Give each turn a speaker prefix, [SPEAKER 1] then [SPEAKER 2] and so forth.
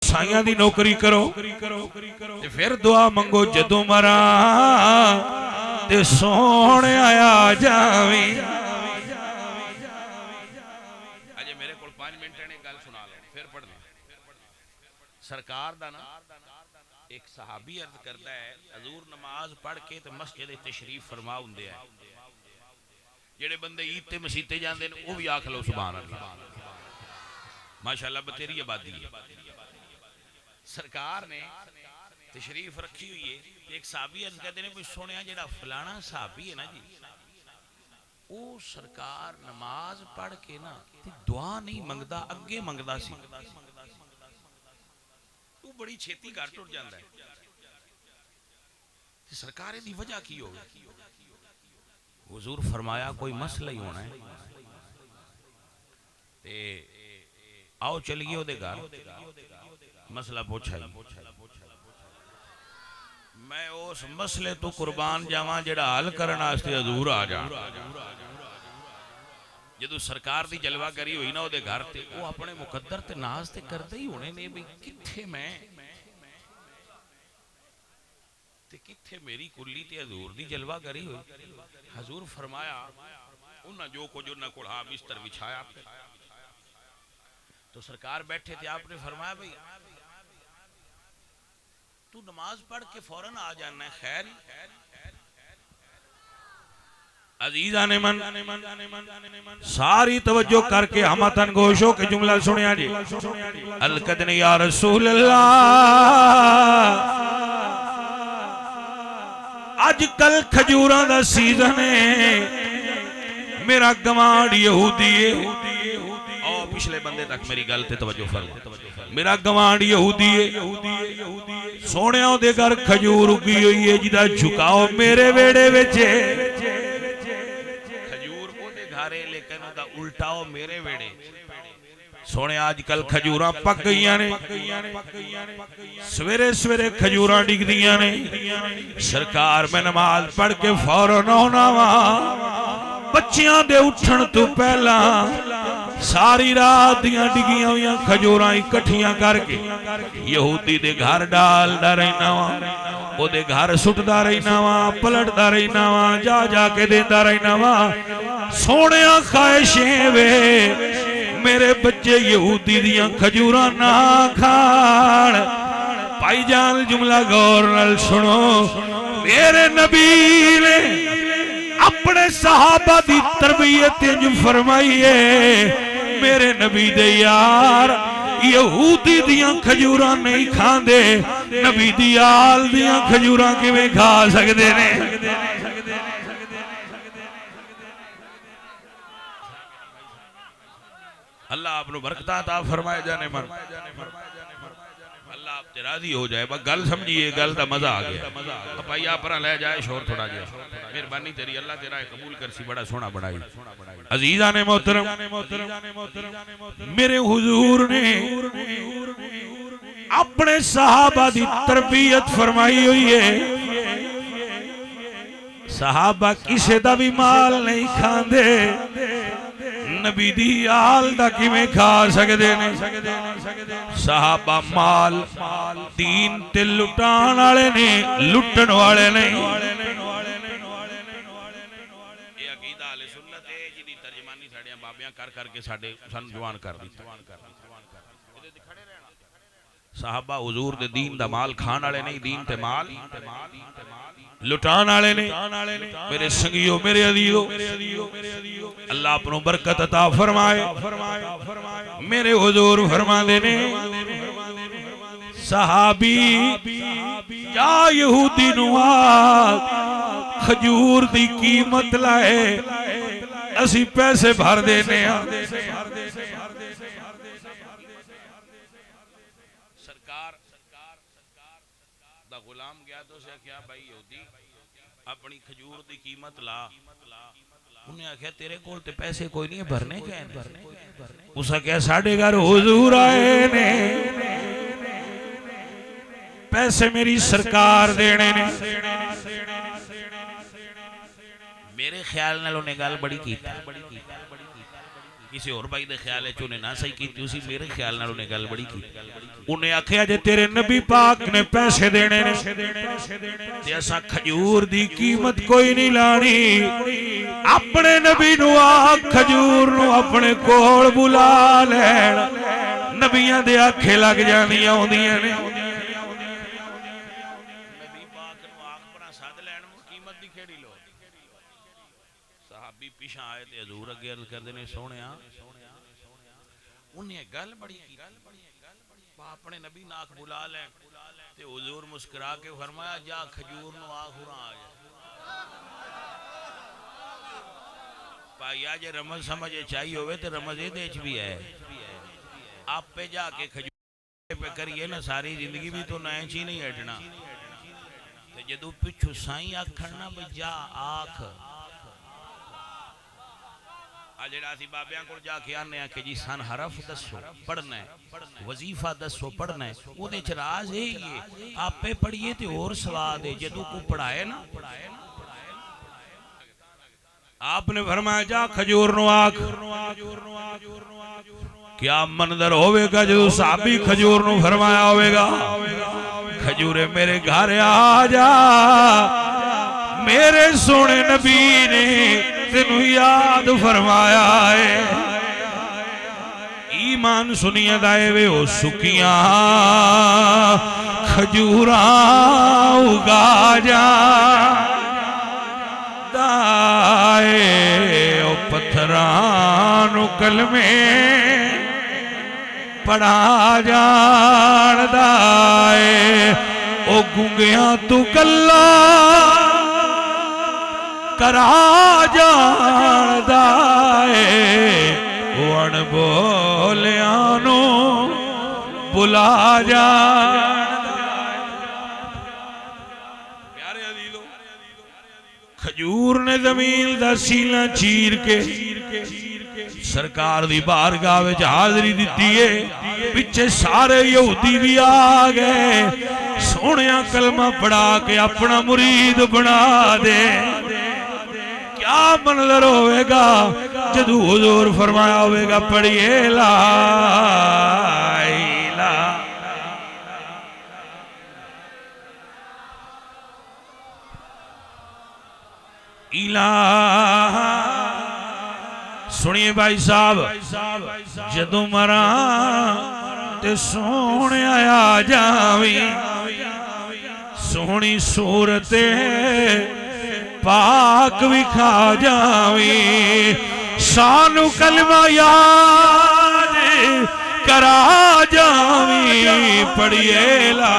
[SPEAKER 1] साइयां दी नौकरी करो ते फिर दुआ मंगो जदों मरा ते सोहणे आया जावी। अजे मेरे को 5 मिनट ने गल सुना लो फिर पढ़ना। सरकार दा ना एक सहाबी अर्ज करता है हजूर नमाज पढ़ के ते मस्जिद तशरीफ फरमा हुंदे है जेड़े बंदे ईद ते मसीते जांदे ने वो भी आख लो सुभान अल्लाह माशाअल्लाह बतेरी आबादी है। सरकार ने तशरीफ रखी हुई है एक सहाबी अर्ज करते हैं सुनिया जेड़ा फलाना सहाबी है ना जी वो सरकार नमाज पढ़ के ना दुआ नहीं मंगदा अगे मंगदा सी तू बड़ी छेती घर टुट जाता है सरकार दी वजह की होगी हुजूर फरमाया कोई मसला ही होना है ते आओ चलिए ओदे घर मसला पूछा मैं उस मसले तो कुर्बान जावा जेड़ा हल करने वास्ते हजूर आ जा। जदों सरकार दी जलवागरी हुई ना ओदे घर ते वो अपने मुकद्दर ते नाज ते करदे ही होने ने भी किथे मैं ते किथे मेरी कुल्ली ते हजूर दी जलवागरी हुई। हजूर फरमाया उन्हें जो कुछ उन्हें को बिस्तर बिछाया तो सरकार बैठे थे आपने फरमाया भाई तू नमाज पढ़ के फौरन आ जाना है खैर अजीजा ने मन सारी तवज्जो करके हमतन गोशो के जुमला सुनिया जी अलकदन या रसूल अल्लाह अजकल खजूरां दा सीजन है मेरा गवांड यहूदी है और पिछले बंदे तक मेरी गल ते तवज्जो फरमा मेरा गवांड यहूदी है सोने दे घर खजूर उगी हुई है जिदा झुकाओ मेरे वेड़े विच खजूर ओदे घरे लेकिन ओदा उल्टाओ मेरे वेड़े सोने आजकल खजूरां पक गई ने सवेरे सवेरे खजूरां डिगदियां ने सरकार मैं नमाज पढ़ के फौरन आना वा बच्चियां दे उठण तो पहला सारी रात दियां डिगियां हुई खजूरां इकट्ठियां करके यहूदी दे घर डालदा रहना वा ओदे घर सुटदा रहना वा पलटदा रहना वा जा जा के देंदा रहना वा सोहणिया ख्वाहिशें वे मेरे बच्चे यहूदी दियां खजूरां ना खाण। भाईजान जुमला गौर नाल सुनो मेरे नबी ने अपने सहाबा दी तरबियत इंज फरमाई है मेरे नबी दे यार यहूदी दियां खजूरां नहीं खांदे नबी दी आल दियां खजूरां किवें खा सकदे ने। अल्लाह आपको बरकत अता फरमाए जाने मन अल्लाह आप ते राजी हो जाए बस गल समझिए गल दा मजा आ गया भाई आप पर ले जाए शोर थोड़ा जिहा मेहरबानी तेरी अल्लाह तेरा कबूल करसी बड़ा सोहना बनाई। अजीजा ने मोहतरम मेरे हुजूर ने अपने सहाबा दी तरबियत फरमाई हुई है सहाबा किसे दा भी माल नहीं खांदे नबी दी आल दा किवें खा सकदे ने। सहाबा माल दीन ते लुटाण वाले ने लुटण वाले नहीं। ये अकीदा अहले सुन्नत है जिहदी तर्जमानी साडे बाबियां कर करके साडे सानू जवान कर दित्ता। साहबा हुजूर दे दीन दा माल खाण वाले नहीं दीन ते माल लुटान वाले ने। मेरे संगियो मेरे अदीयो अल्लाह अपनो बरकत अता फरमाए। मेरे हुजूर फरमाते ने सहाबी या यहूदी नु खजूर दी कीमत लाए असी पैसे भर देने। सरकार दा गुलाम गया तो से क्या भाई यहूदी अपनी खजूर दी कीमत ला। उन्हें आख्या तेरे कोल ते पैसे कोई नहीं भरने के उस आख्या साढ़े घर हुजूर आए ने पैसे मेरी सरकार देने ने। मेरे ख्याल नाल उन्हें गल बड़ी की किसी और भाई दे ख्याल है उन्हें ना सही की उसी मेरे ख्याल नाल उन्हें गल बड़ी की उन्हें आख्या जे तेरे नबी पाक ने पैसे देने ने ते असा खजूर दी कीमत कोई नहीं लानी अपने नबी नु आख खजूर नु अपने कोल बुला लैन नबियां दे आखे लग जांदियां होंदियां ने नबी पाक नु आख बना सद लैन कीमत दी खेड़ी लो सहाबी पिछा आए ते हजूर अगे अर्ज करदे ने सोहणिया उन्हें गल बड़ी की अपने नबी नाक बुला ले ते हुजूर मुस्कुरा के फरमाया जा खजूर नु आखुरा आ जा पाया जे रमज समझे चाहिए होवे ते रमज ए देच भी है आप पे जाके खजूर पे करिए ना सारी जिंदगी भी तो नए ची नहीं हटना ते जदू पिछू साईं आखण ना भाई जा आख जेड़ा सी बाबियां को जाके आने कि जी सन हरफ दसो पढ़ना है वजीफा दसो पढ़ना है ओदे च राज है ये आपे पढ़िए ते और सवाद है जदू को पढ़ाए ना आपने फरमाया जा खजूर नु आख क्या मंजर होवेगा जो साहबी खजूर नु फरमाया होवेगा खजूरे मेरे घर आ जा मेरे सोने नबी ने तेनू याद फरमाया है ईमान सुनिए दाए वे ओ सुकिया खजूरा उगा जा दाए ओ पत्थरां नु कलमे पढ़ा जान दाए ओ गुंगिया तू कल्ला करा जादा वन बोलिया नु बुला जा प्यारे अजीजों खजूर ने जमीन दा सीना चीर के सरकार दी बारगाह विच हाजरी दिती है पिछे सारे यहूदी भी आ गए सोहणिया कलमा पढ़ा के अपना मुरीद बना दे क्या मंजर होवेगा जदू हुजूर फरमाया होवेगा पढ़िए ला इलाहा सुनिए भाई साहब जदू मरा ते सोहणे आ जावी सोहनी सूरत पाक विखा जावी सानू कलमा याद करा जावी पढ़िए ला